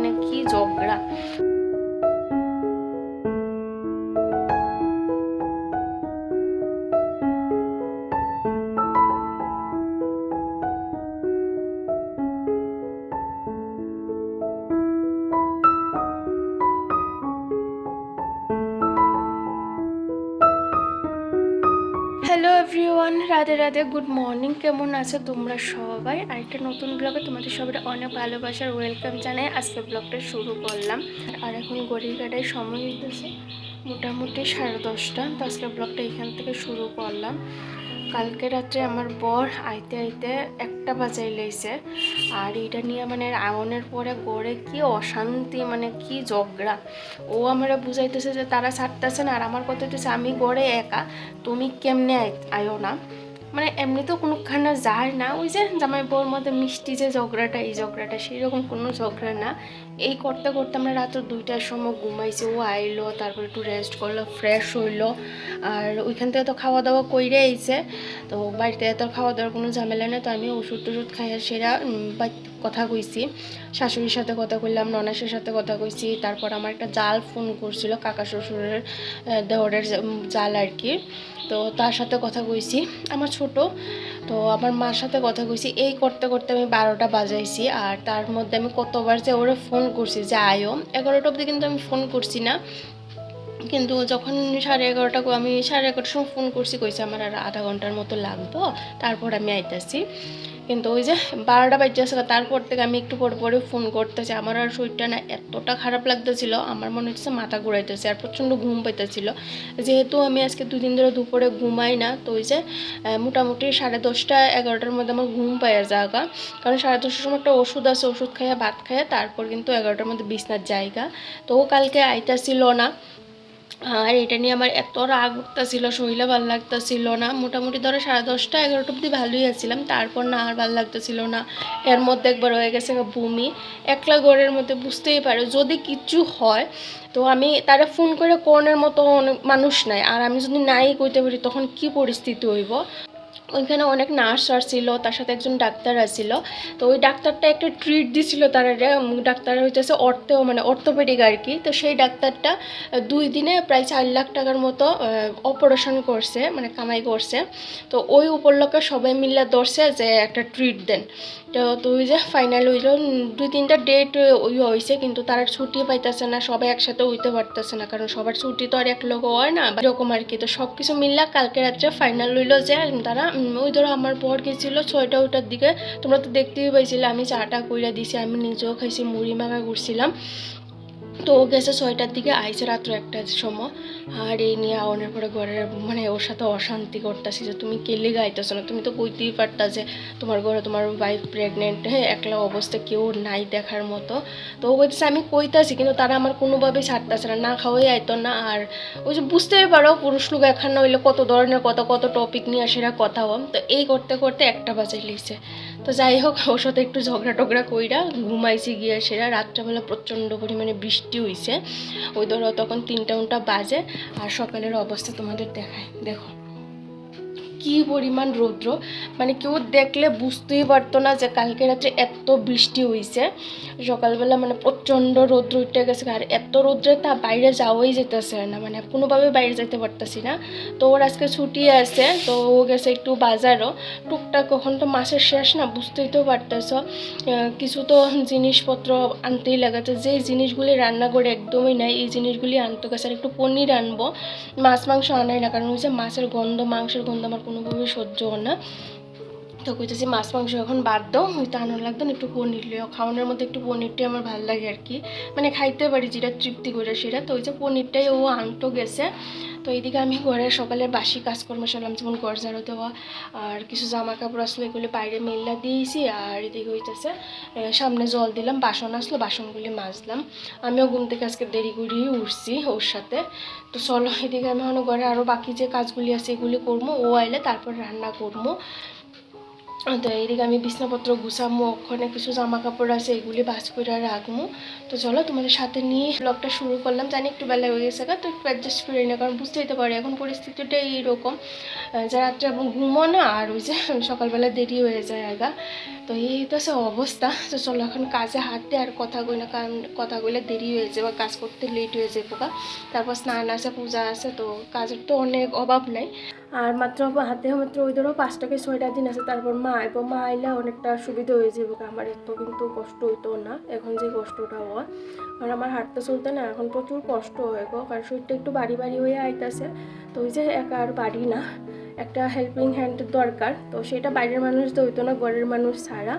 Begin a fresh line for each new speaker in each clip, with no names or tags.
মানে কি ঝগড়া। Hello everyone, Radhe Radhe, good morning. কেমন আছো তোমরা সবাই? আরেকটা নতুন ব্লগে তোমাদের সবাই অনেক ভালোবাসার ওয়েলকাম জানাই। আজকে ব্লগটা শুরু করলাম আর এখন ঘড়ির কাটায় সময় হইতেছে মোটামুটি 10:30। তো আজকে ব্লগটা এখান থেকে শুরু করলাম। কালকে রাত্রে আমার বর আইতে আইতে 1টা বাজাই লইছে। আর এটা নিয়ে মানে আগুনের পরে গড়ে কি অশান্তি, মানে কি ঝগড়া। ও আমরা বুঝাইতেছে যে তারা ছাড়তেছে না, আর আমার কথা হইতেছে আমি গড়ে একা, তুমি কেমনে আয়ো না। মানে এমনিতেও কোনোখানে যায় না, ওই যে জামাই বউর মধ্যে মিষ্টি যে ঝগড়াটা, এই ঝগড়াটা সেই রকম কোনো ঝগড়া না। এই করতে করতে আমরা রাত্র 2টার সময় ঘুমাইছি। ও আইলো, তারপর একটু রেস্ট করলো, ফ্রেশ হইলো। আর ওইখান থেকে তো খাওয়া দাওয়া কইরে আইছে। তো বাড়িতে তো খাওয়া দাওয়ার কোনো ঝামেলা নেই। তো আমি ওষুধ টষুধ খাইয়া সেরা কথা কইছি, শাশুড়ির সাথে কথা কইলাম, ননাসের সাথে কথা কইছি। তারপর আমার একটা জাল ফোন করছিল, কাকা শ্বশুরের দেওরের জাল আর কি। তো তার সাথে কথা কইছি, আমার ছোট। তো আমার মার সাথে কথা কইছি। এই করতে করতে আমি 12টা বাজাইছি। আর তার মধ্যে আমি কতবার যে ওরে ফোন করছি যে আয়ো, 11টা অবধি কিন্তু আমি ফোন করছি না। কিন্তু যখন 11:30 আমি 11:30টার সময় ফোন করছি, কইছে আমার আর আধা ঘন্টার মতো লাগবো, তারপর আমি আইতাছি। কিন্তু ওই যে 12টা বাজতেছে, তারপর থেকে আমি একটু পরে পরে ফোন করতেছি। আমার আর শরীরটা না এতটা খারাপ লাগতেছিল, আমার মনে হচ্ছে মাথা ঘুরাইতেছে আর প্রচণ্ড ঘুম পাইতেছিল। যেহেতু আমি আজকে 2 দিন ধরে দুপুরে ঘুমাই না, তো ওই যে মোটামুটি 10:30 11টার মধ্যে আমার ঘুম পাইয়া যাগা। কারণ 10:30টার সময় একটা ওষুধ আছে, ওষুধ খাইয়া ভাত খাইয়া তারপর কিন্তু 11টার মধ্যে বিছনার জায়গা। তো ও কালকে আইতাছিল না। আর এটা নিয়ে আমার এত রাগ উঠতেছিল, শরীরে ভালো লাগতেছিল না। মোটামুটি ধরো 10:30 11টা অবধি ভালোই আছিলাম, তারপর না আর ভালো লাগতেছিল না। এর মধ্যে একবার হয়ে গেছে বমি। একলা ঘরের মধ্যে বুঝতেই পারো যদি কিছু হয়, তো আমি তারা ফোন করে কোনের মতো মানুষ নাই। আর আমি যদি নাই কইতে পারি তখন কি পরিস্থিতি হইব। ওইখানে অনেক নার্স আসছিল, তার সাথে একজন ডাক্তার আসছিল। তো ওই ডাক্তারটা একটা ট্রিট দিছিল তারা। ডাক্তার হইতেছে মানে অর্থোপেডিক আর কি। তো সেই ডাক্তারটা 2 দিনে প্রায় 4 লাখ টাকার মতো অপারেশন করছে, মানে কামাই করছে। তো ওই উপলক্ষে সবাই মিলে ধরছে যে একটা ট্রিট দেন। তো ওই যে ফাইনাল হইল, 2-3টা ডেট ওই হয়েছে, কিন্তু তারা ছুটি পাইতেছে না, সবাই একসাথে হইতে পারতেছে না, কারণ সবার ছুটি তো আর এক লোক হয় না, এরকম আর কি। তো সব কিছু মিললা কালকে রাত্রে ফাইনাল হইলো যে তারা ওই ধরো আমার বর গেছিলো 6টার দিকে। তোমরা তো দেখতেই পাইছিলে, আমি চাটা কইরা দিছি, আমি নিজেও খাইছি, মুড়ি মাখা করছিলাম। তো ও গেছে 6টার দিকে, আইসে রাত্র 1টার সময়। আর এই নিয়ে আওয়ানোর পরে ঘরের মানে ওর সাথে অশান্তি করতেছি যে তুমি কেলে গাইতেছো না, তুমি তো কইতেই পারতা যে তোমার ঘরে তোমার ওয়াইফ প্রেগনেন্ট, হ্যাঁ, একলা অবস্থা কেউ নাই দেখার মতো। তো ও কইতেছে আমি কইতাছি, কিন্তু তারা আমার কোনোভাবেই ছাড়তেছে না, না খাওয়াই আইতো না। আর ওই যে বুঝতেই পারো পুরুষ লোক এখানে হইলে কত ধরনের কথা, কত টপিক নিয়ে সেরা কথা হম। তো এই করতে করতে 1টা বাজাই লিখছে। তো যাই হোক, ওর সাথে একটু ঝগড়া টগড়া কইরা ঘুমাইছি গিয়ে সেরা। রাত্রেবেলা প্রচণ্ড পরিমাণে বৃষ্টি হইছে, ওই ধরো তখন 3টা বাজে। আর সকালের অবস্থা তোমাদের দেখায়, দেখো কি পরিমাণ রৌদ্র। মানে কেউ দেখলে বুঝতেই পারতো না যে কালকে রাত্রে এত বৃষ্টি হয়েছে। সকালবেলা মানে প্রচণ্ড রৌদ্র উঠে গেছে। আর এত রৌদ্রে তা বাইরে যাওয়াই যেতেছে না, মানে কোনোভাবে বাইরে যেতে পারতেছি না। তো ওর আজকে ছুটি আছে, তো ও গেছে একটু বাজারও টুকটাক। কখন তো মাসের শেষ না, বুঝতেই তো পারতেছ, কিছু তো জিনিসপত্র আনতেই লাগাচ্ছে। যেই জিনিসগুলি রান্না করে একদমই নাই, এই জিনিসগুলি আনতে গেছে। আর একটু পনির আনবো, মাছ মাংস আনাই না, কারণ ওই যে মাছের গন্ধ, মাংসের গন্ধ আমার কোনোভাবে সহ্য হয় না। তো কইতেছি মাছ মাংস এখন বাদ দাও, ওইটা আনার লাগতো না, একটু পনির লিও। খাওয়ানোর মধ্যে একটু পনিরটাই আমার ভালো লাগে আর কি, মানে খাইতে পারি যেটা তৃপ্তি করে সেটা। তো ওই যে পনিরটাই ও আনতো গেছে। তো এইদিকে আমি ঘরের সকালের বাসি কাজকর্ম সারলাম, যেমন ঘর ঝাড়ু দেওয়া আর কিছু জামা কাপড় আসলো, এগুলো বাইরে মেললা দিয়েছি। আর এদিকে হইতেছে সামনে জল দিলাম, বাসন আসলো, বাসনগুলি মাজলাম। আমিও ঘুম থেকে আজকে দেরি করেই উঠছি ওর সাথে। তো চলো, এদিকে আমি ঘরে আরও বাকি যে কাজগুলি আছে এগুলি করবো, ও আইলে তারপর রান্না করবো। তো এইদিকে আমি বিছনাপত্র গুছামো, ওখানে কিছু জামা কাপড় আছে এগুলি ভাঁজ করে রাখবো। তো চলো তোমাদের সাথে নিয়ে ব্লগটা শুরু করলাম। জানি একটু বেলা হয়ে গেছে, তো একটু অ্যাডজাস্ট করে নিই, কারণ বুঝতেই তো পারি এখন পরিস্থিতিটা এইরকম যে রাত্রে ঘুমো না, আর ওই যে সকালবেলা দেরি হয়ে যায় আগা। তো এই তো সে অবস্থা। তো চলো এখন কাজে হাত দিয়ে আর কথা কই না, কারণ কথা কইলে দেরি হয়ে যাবে, কাজ করতে লেট হয়ে যায় পোকা। তারপর স্নান আছে, পূজা আছে, তো কাজের তো অনেক অভাব নাই। আর মাত্র হাতে মাত্র ওই ধরো 5 থেকে 6টা দিন আছে, তারপর মা আইব। মা আইলে অনেকটা সুবিধা হয়ে যাবে, আমার এত কিন্তু কষ্ট হইতো না এখন যে কষ্টটা হয়। আর আমার হাঁটতে চলতে না এখন প্রচুর কষ্ট হয় গো, কারণ শরীরটা একটু বাড়ি বাড়ি হয়ে আইতাছে। তো ওই যে একা আর বাড়ি না, একটা হেল্পিং হ্যান্ড দরকার। তো সেটা বাইরের মানুষ তো হইতো না, ঘরের মানুষ ছাড়া।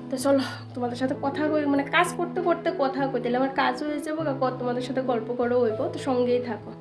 তো চলো তোমাদের সাথে কথা কই, মানে কাজ করতে করতে কথা কই, তাহলে আমার কাজ হয়ে যাবো, তোমাদের সাথে গল্প করো হইব। তো সঙ্গেই থাকো।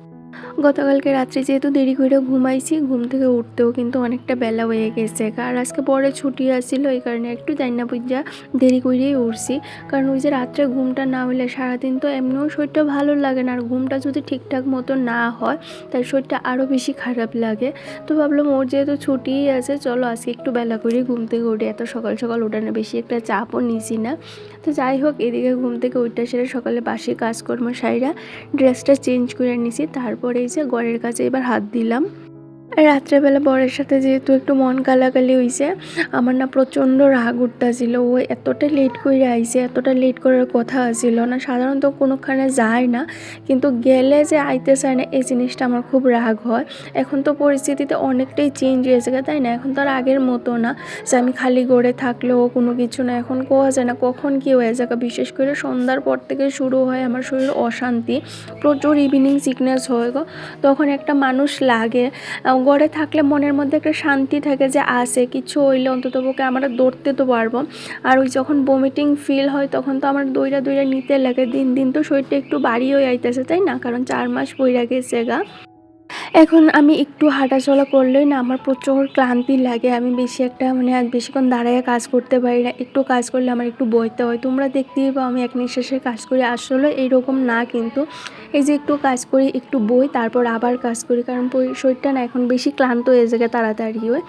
গতকালকে রাত্রে যেহেতু দেরি করে ঘুমাইছি, ঘুম থেকে উঠতেও কিন্তু অনেকটা বেলা হয়ে গেছে। আর আজকে পরে ছুটি আসছিল, এই কারণে একটু জানি না বুঝা দেরি করেই উঠছি। কারণ ওই যে রাত্রে ঘুমটা না হলে সারাদিন তো এমনিও শরীরটা ভালো লাগে না, আর ঘুমটা যদি ঠিকঠাক মতো না হয় তার শরীরটা আরও বেশি খারাপ লাগে। তো ভাবলাম ওর যেহেতু ছুটিই আছে, চলো আজকে একটু বেলা করে ঘুম থেকে উঠে, এত সকাল সকাল ওঠানো বেশি একটা চাপও নিছি না। তো যাই হোক, এদিকে ঘুম থেকে উঠতে সেরে সকালে বাসি কাজকর্ম সাইরা ড্রেসটা চেঞ্জ করে নিছি। তারপরে এই যে ঘরের কাছে এবার হাত দিলাম। রাত্রেবেলা বরের সাথে যেহেতু একটু মন কালাকালি হয়েছে, আমার না প্রচণ্ড রাগ উঠতেছিল। ও এতটা লেট করে আইছে, এতটা লেট করার কথা ছিল না, সাধারণত কোনোখানে যায় না, কিন্তু গেলে যে আইতে চায় না, এই জিনিসটা আমার খুব রাগ হয়। এখন তো পরিস্থিতিতে অনেকটাই চেঞ্জ হয়েছে, তাই না? এখন তো আর আগের মতো না যে আমি খালি গড়ে থাকলেও কোনো কিছু না, এখন কোয়া যায় না কখন কী হয়ে যাবে। বিশেষ করে সন্ধ্যার পর থেকে শুরু হয় আমার শরীর অশান্তি, প্রচুর ইভিনিং সিকনেস হয় গো। তখন একটা মানুষ লাগে, ঘরে থাকলে মনের মধ্যে একটা শান্তি থাকে যে আসে কিছু হইলে অন্ততপক্ষে আমরা দৌড়তে তো পারবো। আর ওই যখন বমিটিং ফিল হয় তখন তো আমার দইরা দইরা নিতে লাগে। দিন দিন তো শরীরটা একটু বাড়ি হয়ে আইতেছে, তাই না? কারণ 4 মাস বইরা গেছে গা। এখন আমি একটু হাঁটাচলা করলেই না আমার প্রচুর ক্লান্তি লাগে। আমি বেশি একটা মানে বেশিক্ষণ দাঁড়ায় কাজ করতে পারি না, একটু কাজ করলে আমার একটু বইতে হয়। তোমরা দেখতেই পাও আমি এক নিঃশ্বাসে কাজ করি, আসলে এইরকম না, কিন্তু এই যে একটু কাজ করি, একটু বই, তারপর আবার কাজ করি, কারণ শরীরটা না এখন বেশি ক্লান্ত হয়ে যায় তাড়াতাড়ি হয়ে।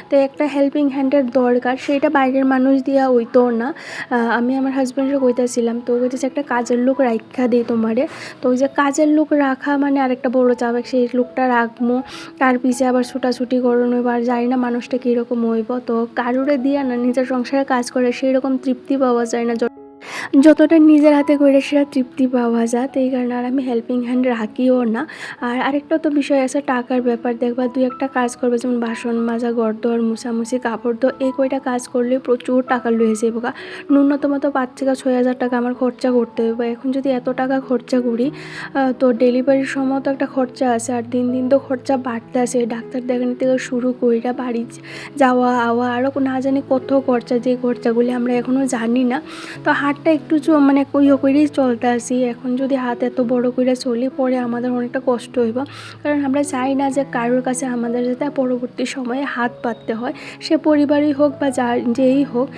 তো একটা হেল্পিং হ্যান্ডের দরকার, সেটা বাইরের মানুষ দিয়া হইতো না। আমি আমার হাজব্যান্ডের কইতাছিলাম, তো কইতেছে একটা কাজের লোক রাখা দিই তোমারে। তো ওই যে কাজের লোক রাখা মানে আরেকটা বড় চাপ, সেই লোকটা রাখবো, তার পিছে আবার ছুটাছুটি করানো, এবার জানি না মানুষটা কীরকম হইব। তো কারুরে দিয়া না নিজের সংসারে কাজ করে সেই রকম তৃপ্তি পাওয়া যায় না যতটা নিজের হাতে করে সেটা তৃপ্তি পাওয়া যায়। তো এই কারণে আর আমি হেল্পিং হ্যান্ড রাখিও না। আর আরেকটা তো বিষয় আছে, টাকার ব্যাপার। দেখবা 2-একটা কাজ করবে, যেমন বাসন মাজা, ঘর দোয়ার মুছামুছি, কাপড় ধোয়া, এই কয়টা কাজ করলে প্রচুর টাকা লয়ে যাবো। ন্যূনতম তো 5 থেকে 6,000 টাকা আমার খরচা করতে হবে। এখন যদি এত টাকা খরচা করি, তো ডেলিভারির সময় তো একটা খরচা আছে, আর দিন দিন তো খরচা বাড়তে আছে। ডাক্তার দেখানো থেকে শুরু কইরা বাড়ি যাওয়া আওয়া আরও না জানি কত খরচা, যে খরচাগুলি আমরা এখনও জানি না। তো হাতটা একটু মানে ইয়ে করেই চলতে আসি। এখন যদি হাত এত বড় করে চলি, পরে আমাদের অনেকটা কষ্ট হইব, কারণ আমরা চাই না যে কারোর কাছে আমাদের যাতে পরবর্তী সময়ে হাত পাততে হয়, সে পরিবারই হোক বা যেই হোক।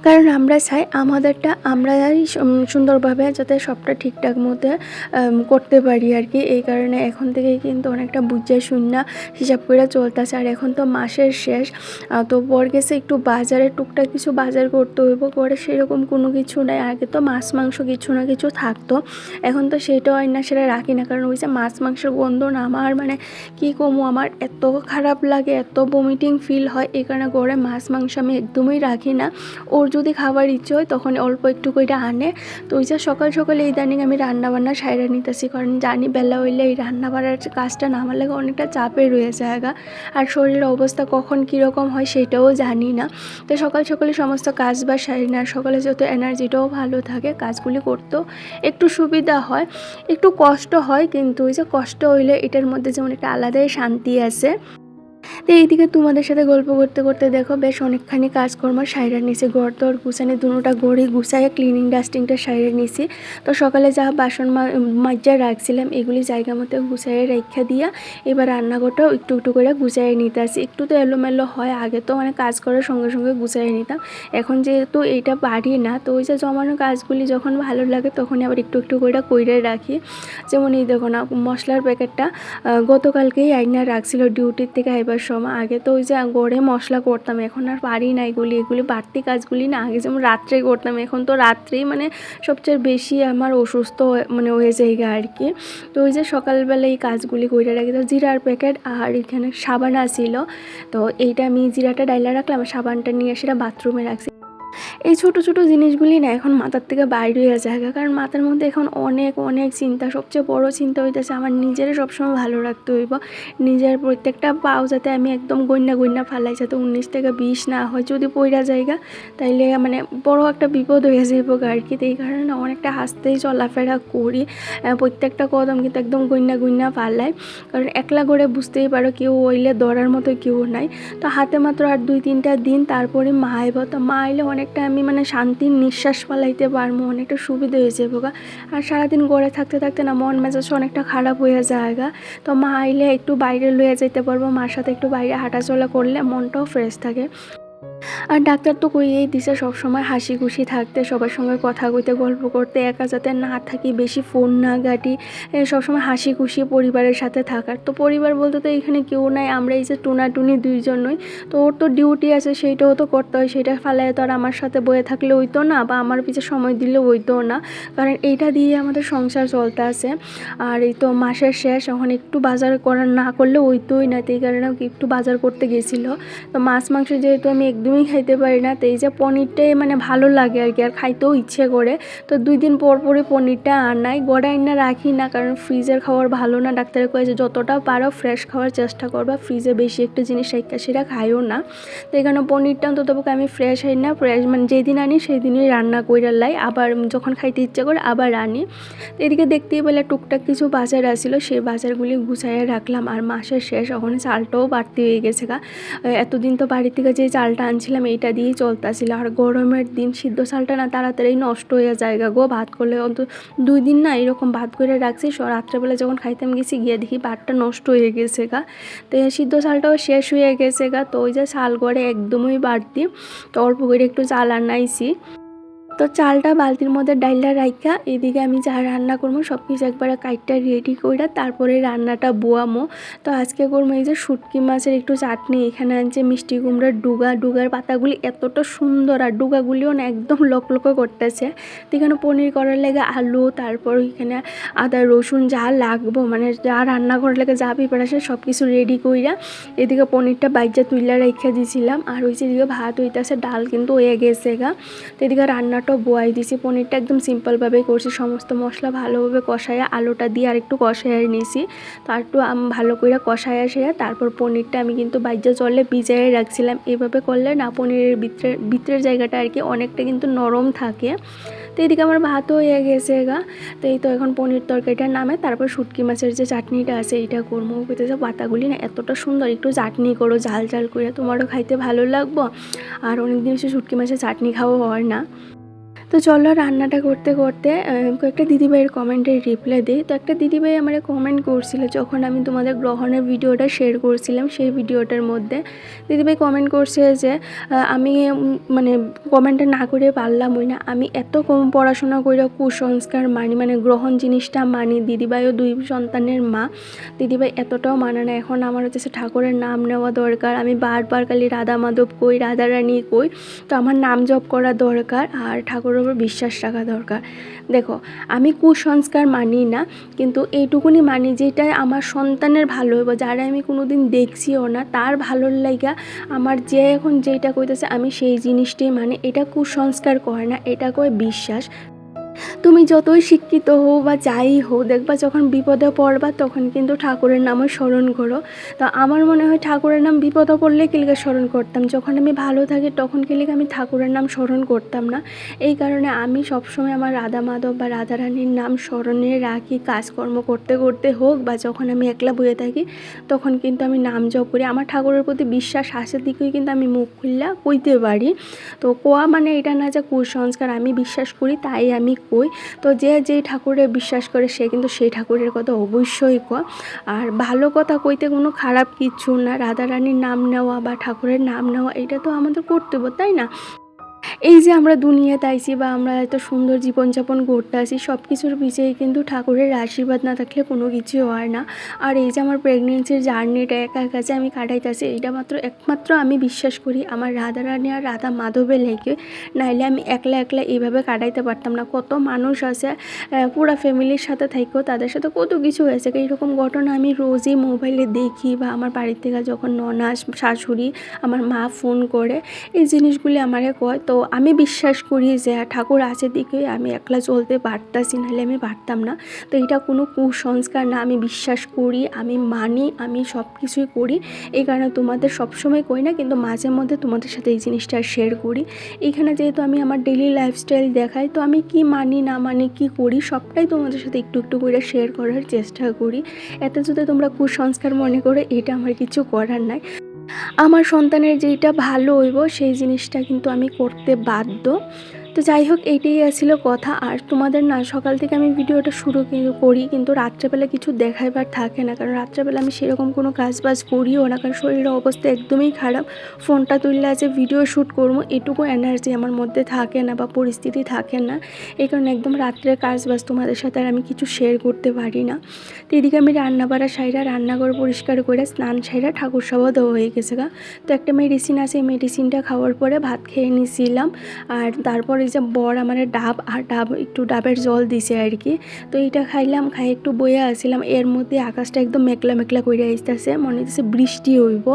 কারণ আমরা চাই আমাদেরটা আমরাই সুন্দরভাবে যাতে সবটা ঠিকঠাক মতো করতে পারি আর কি। এই কারণে এখন থেকেই কিন্তু অনেকটা বুঝে শুনে হিসাব করে চলতেছে। আর এখন তো মাসের শেষ, তো বর গেছে একটু বাজারে, টুকটাক কিছু বাজার করতে হইব, করে সেরকম কোনো কিছু নাই। আগে তো মাছ মাংস কিছু না কিছু থাকতো, এখন তো সেটাও হয় না, সেটা রাখি না। কারণ ওই যে মাছ মাংসের গন্ধ না আমার মানে কী কমু, আমার এত খারাপ লাগে, এত বমিটিং ফিল হয়। এই কারণে ঘরে মাছ মাংস আমি একদমই রাখি না। ওর যদি খাবার ইচ্ছে হয় তখন অল্প একটু করে আনে। তো ওই যে সকাল সকালে ইদানিং আমি রান্নাবান্না সাইরা নিতেছি, কারণ জানি বেলা হইলে এই রান্না বাড়ার কাজটা না আমার লাগে অনেকটা চাপে রয়ে জায়গা, আর শরীরের অবস্থা কখন কীরকম হয় সেটাও জানি না। তো সকাল সকালে সমস্ত কাজ বা সারি না, সকালে যত এনার্জিটাও ভালো থাকে, কাজগুলি করতেও একটু সুবিধা হয়, একটু কষ্ট হয়, কিন্তু ওই যে কষ্ট হইলে এটার মধ্যে যেমন একটা আলাদাই শান্তি আছে। তো এইদিকে তোমাদের সাথে গল্প করতে করতে দেখো বেশ অনেকখানি কাজকর্ম সাইরা নিছি, ঘর দর গুছানি দুটোটা গড়ি গুছাইয়া ক্লিনিং ডাস্টিংটা সাইরা নিছি। তো সকালে যা বাসন মাজা রাখছিলাম এগুলি জায়গা মতো গুছাইয়ে রেখা দিয়া এবার রান্নাঘরটাও একটু একটু করে গুছাইয়ে নিতে আসি। একটু তো এলোমেলো হয়, আগে তো মানে কাজ করার সঙ্গে সঙ্গে গুছাইয়ে নিতাম, এখন যেহেতু এইটা পারি না, তো ওই যে জমানো কাজগুলি যখন ভালো লাগে তখনই আবার একটু একটু করে কইরে রাখি। যেমন এই দেখো না, মশলার প্যাকেটটা গতকালকেই আইনা রাখছিল, ডিউটির থেকে আইবার করবার সময় আগে তো ওই যে গড়ে মশলা করতাম, এখন আর পারি না এগুলি বাড়তি কাজগুলি না, আগে যেমন রাত্রে করতাম, এখন তো রাত্রেই মানে সবচেয়ে বেশি আমার অসুস্থ মানে হয়ে যায় আর কি। তো ওই যে সকালবেলা এই কাজগুলি করে রাখি। তো জিরার প্যাকেট আর এখানে সাবান ছিল, তো এইটা আমি জিরাটা ডাইলা রাখলাম, সাবানটা নিয়ে সেটা বাথরুমে রাখছি। এই ছোটো ছোটো জিনিসগুলি না এখন মাথার থেকে বাইরে হয়ে যায়, কারণ মাথার মধ্যে এখন অনেক অনেক চিন্তা। সবচেয়ে বড় চিন্তা হইতেছে আমার নিজের সবসময় ভালো রাখতে হইব, নিজের প্রত্যেকটা পাও যাতে আমি একদম গন্যা ফালাই, যাতে 19 থেকে 20 না হয়। যদি পইরা জায়গা তাইলে মানে বড় একটা বিপদ হয়ে যাইব আর কি। তো এই কারণে অনেকটা হাসতেই চলাফেরা করি, প্রত্যেকটা কদম কিন্তু একদম গন্যা ফালাই, কারণ একলা করে বুঝতেই পারো কেউ হইলে ধরার মতো কেউ নাই। তো হাতে মাত্র আর 2-3টা দিন, তারপরে মা আইব। তো মা আইলে অনেকটা আমি মানে শান্তির নিঃশ্বাস পালাইতে পারবো, অনেকটা সুবিধা হয়ে যাবো গা। আর সারাদিন ঘরে থাকতে থাকতে না মন মেজাজ অনেকটা খারাপ হয়ে যায় গা। তো মা আইলে একটু বাইরে লইয়া যেতে পারবো, মার সাথে একটু বাইরে হাঁটাচলা করলে মনটাও ফ্রেশ থাকে। আর ডাক্তার তো কইয়েই দিছে সবসময় হাসি খুশি থাকতে, সবার সঙ্গে কথা কইতে, গল্প করতে, একা যাতে না থাকি, বেশি ফোন না ঘাঁটি, সবসময় হাসি খুশি পরিবারের সাথে থাকার। তো পরিবার বলতে তো এখানে কেউ নাই, আমরা এই যে টুনি দুইজনই। তো ওর তো ডিউটি আছে, সেইটাও তো করতে হয়, সেটা ফালায় তো আর আমার সাথে বয়ে থাকলে হইতো না, বা আমার পিছে সময় দিলে হইতো না, কারণ এইটা দিয়ে আমাদের সংসার চলতে আছে। আর এই তো মাসের শেষ, এখন একটু বাজার করার না করলে হইতোই না, তো এই কারণে একটু বাজার করতে গেছিলো। তো মাছ মাংস যেহেতু আমি একদমই খাইতে পারি না, তো এই যে পনিরটাই মানে ভালো লাগে আর কি, আর খাইতেও ইচ্ছে করে। তো 2 দিন পর পরে পনিরটা আনাই, গড়াই না রাখি না, কারণ ফ্রিজের খাওয়ার ভালো না। ডাক্তারে কয়ে যে যতটা পারো ফ্রেশ খাওয়ার চেষ্টা করবা, ফ্রিজে বেশি একটা জিনিস রাখা সেটা খাইও না। তো এখানে পনিরটা অন্ততপক্ষে আমি ফ্রেশ হই না, ফ্রেশ মানে যেদিন আনি সেই দিনই রান্না করে লাই, আবার যখন খাইতে ইচ্ছে করে আবার আনি। তো এদিকে দেখতেই পেলে টুকটাক কিছু বাজার আসছিল, সেই বাজারগুলি গুছাইয়ে রাখলাম। আর মাসের শেষ, ওখানে চালটাও বাড়তি হয়ে গেছে গা। এতদিন তো বাড়ি থেকে যে চালটা আনছিলাম এইটা দিয়েই চলতেছিল। আর গরমের দিন সিদ্ধ চালটা না তাড়াতাড়ি নষ্ট হয়ে যায় গো, ভাত করলে অন্তত 2 দিন না এরকম ভাত করে রাখছি, রাত্রেবেলা যখন খাইতাম গেছি গিয়ে দেখি ভাতটা নষ্ট হয়ে গেছে গা। তো সিদ্ধ চালটাও শেষ হয়ে গেছে গা। তো ওই যে চাল করে একদমই বাড়তি, তো অল্প করে একটু চাল আনাইছি। তো চালটা বালতির মধ্যে ডাইলা রাইখা এদিকে আমি যা রান্না করবো সব কিছু একবারে কাইটটা রেডি করে তারপরে রান্নাটা বোয়ামো। তো আজকে করবো এই যে শুটকি মাছের একটু চাটনি। এখানে আনছে মিষ্টি কুমড়ার ডুগার পাতাগুলি এতটা সুন্দর, আর ডুগাগুলিও না একদম লকলক করতেছে। তো এখানে পনির করার লেগে আলু, তারপর এখানে আদা রসুন যা লাগবো মানে যা রান্না করার লেগে যা প্রিপারেশন সব কিছু রেডি কইরা এদিকে পনিরটা বাইজা তুইলা রেখে দিয়েছিলাম। আর ওই যে এদিকে ভাত হইতেছে, ডাল কিন্তু হয়ে গেছে গা। তো এদিকে রান্নাটাও বোয়াই দিছি। পনিরটা একদম সিম্পলভাবেই করছি, সমস্ত মশলা ভালোভাবে কষাইয়া আলুটা দিয়ে আর একটু কষাইয়া নিয়েছি। তো আর একটু ভালো করে কষাইয়া সেরা তারপর পনিরটা আমি কিন্তু বাইজা জলে ভিজাইয়ে রাখছিলাম। এভাবে করলে না পনিরের ভিতরের জায়গাটা আর কি অনেকটা কিন্তু নরম থাকে। তো এদিকে আমার ভাতও হয়ে গেছে গা। তো এই তো এখন পনির তরকারিটার নামে তারপর শুটকি মাছের যে চাটনিটা আছে এইটা করবো। যে পাতাগুলি না এতটা সুন্দর, একটু চাটনি করো ঝাল ঝাল করে, তোমারও খাইতে ভালো লাগবো। আর অনেকদিন এসে শুটকি মাছের চাটনি খাওয়া হয় না। তো চলো রান্নাটা করতে করতে কয়েকটা দিদিভাইয়ের কমেন্টের রিপ্লাই দিই। তো একটা দিদিভাই আমার কমেন্ট করছিল যখন আমি তোমাদের গ্রহণের ভিডিওটা শেয়ার করছিলাম, সেই ভিডিওটার মধ্যে দিদিভাই কমেন্ট করছে যে আমি মানে কমেন্টটা না করে পারলামই না, আমি এত কম পড়াশোনা করে কুসংস্কার মানি, মানে গ্রহণ জিনিসটা মানি। দিদিভাইও 2 সন্তানের মা, দিদিভাই এতটাও মানে না। এখন আমার হচ্ছে ঠাকুরের নাম নেওয়া দরকার, আমি বারবার খালি রাধা মাধব কই, রাধারানী কই, তো আমার নাম জপ করা দরকার, আর ঠাকুরের উপর বিশ্বাস রাখা দরকার। দেখো আমি কুসংস্কার মানি না, কিন্তু এইটুকুনি মানি যেটা আমার সন্তানের ভালো হইব, যারা আমি কোনোদিন দেখছিও না তার ভালোর লাইগা আমার যে এখন যেটা কইতেছে আমি সেই জিনিসটাই মানি। এটা কুসংস্কার করে না, এটা কয় বিশ্বাস। তুমি যতই শিক্ষিত হও বা যাই হও, দেখবা যখন বিপদে পড়বা তখন কিন্তু ঠাকুরের নামও স্মরণ করো। তো আমার মনে হয় ঠাকুরের নাম বিপদে পড়লে কিলিকে স্মরণ করতাম, যখন আমি ভালো থাকি তখন কিলিকে আমি ঠাকুরের নাম স্মরণ করতাম না। এই কারণে আমি সবসময় আমার রাধা মাধব বা রাধারানীর নাম স্মরণে রাখি, কাজকর্ম করতে করতে হোক বা যখন আমি একলা বয়ে থাকি তখন কিন্তু আমি নাম জপ করি। আমার ঠাকুরের প্রতি বিশ্বাস আসে দিকেই কিন্তু আমি মুখ খুললা কইতে পারি। তো কোয়া মানে এটা না যে কুসংস্কার, আমি বিশ্বাস করি তাই আমি কই। তো যে যেই ঠাকুরে বিশ্বাস করে সে কিন্তু সেই ঠাকুরের কথা অবশ্যই কয়। আর ভালো কথা কইতে কোনো খারাপ কিছু না, রাধারানীর নাম নেওয়া বা ঠাকুরের নাম নেওয়া এটা তো আমাদের কর্তব্য, তাই না? এই যে আমরা দুনিয়াতে আইছি বা আমরা এত সুন্দর জীবনযাপন করতে আসি, সব কিছুর পিছিয়ে কিন্তু ঠাকুরের আশীর্বাদ না থাকলে কোনো কিছুই হয় না। আর এই যে আমার প্রেগনেন্সির জার্নিটা একা একা যে আমি কাটাইতেছি, এইটা একমাত্র আমি বিশ্বাস করি আমার রাধারানী আর রাধা মাধবের লেগে, নাইলে আমি একলা একলা এইভাবে কাটাইতে পারতাম না। কত মানুষ আছে পুরা ফ্যামিলির সাথে থাকেও তাদের সাথে কত কিছু হয়েছে, এইরকম ঘটনা আমি রোজই মোবাইলে দেখি বা আমার বাড়ির থেকে যখন ননাস শাশুড়ি আমার মা ফোন করে এই জিনিসগুলি আমাকে কয়। তো আমি বিশ্বাস করি যে ঠাকুর আছে দিকে আমি একলা চলতে পারতাছি, নাহলে আমি পারতাম না। তো এটা কোনো কুসংস্কার না, আমি বিশ্বাস করি, আমি মানি, আমি সব কিছুই করি। এই কারণে তোমাদের সবসময় করি না, কিন্তু মাঝে মধ্যে তোমাদের সাথে এই জিনিসটা শেয়ার করি। এইখানে যেহেতু আমি আমার ডেইলি লাইফস্টাইল দেখাই, তো আমি কি মানি না মানি কি করি সবটাই তোমাদের সাথে একটু একটু করে শেয়ার করার চেষ্টা করি। এতে যদি তোমরা কুসংস্কার মনে করো, এটা আমার কিছু করার নাই। আমার সন্তানের যেইটা ভালো হইব সেই জিনিসটা কিন্তু আমি করতে বাধ্য। তো যাই হোক, এইটাই ছিল কথা। আর তোমাদের না সকাল থেকে আমি ভিডিওটা শুরু করি, কিন্তু রাত্রেবেলা কিছু দেখাইবার থাকে না, কারণ রাত্রেবেলা আমি সেরকম কোনো কাজবাজ করিও না, কারণ শরীরের অবস্থা একদমই খারাপ। ফোনটা তুললে আছে ভিডিও শ্যুট করবো এটুকু এনার্জি আমার মধ্যে থাকে না বা পরিস্থিতি থাকে না। এই কারণে একদম রাত্রের কাজবাজ তোমাদের সাথে আর আমি কিছু শেয়ার করতে পারি না। তো এদিকে আমি রান্না বাড়া সাইরা, রান্নাঘর পরিষ্কার করে, স্নান সাইরা, ঠাকুর সবাও দেওয়া হয়ে গেছে গা। তো একটা মেডিসিন আছে, এই মেডিসিনটা খাওয়ার পরে ভাত খেয়ে নিয়েছিলাম। আর তারপর এই যে বর আমার একটু ডাবের জল দিছে আর কি। তো এইটা খাইলাম, খাই একটু বইয়া আসছিলাম। এর মধ্যে আকাশটা একদম মেঘলা মেঘলা করে আসতেছে, মনে হচ্ছে বৃষ্টি হইব।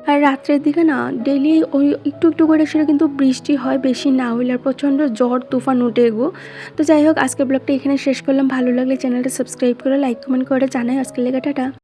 আর রাত্রের দিকে না ডেইলি ওই একটু একটু করে সেটা কিন্তু বৃষ্টি হয়, বেশি না হইলে আর প্রচণ্ড ঝড় তুফান উঠে গো। তো যাই হোক, আজকের ব্লগটা এখানে শেষ করলাম। ভালো লাগলে চ্যানেলটা সাবস্ক্রাইব করে লাইক কমেন্ট করে জানাই। আজকের লেগে টাটা।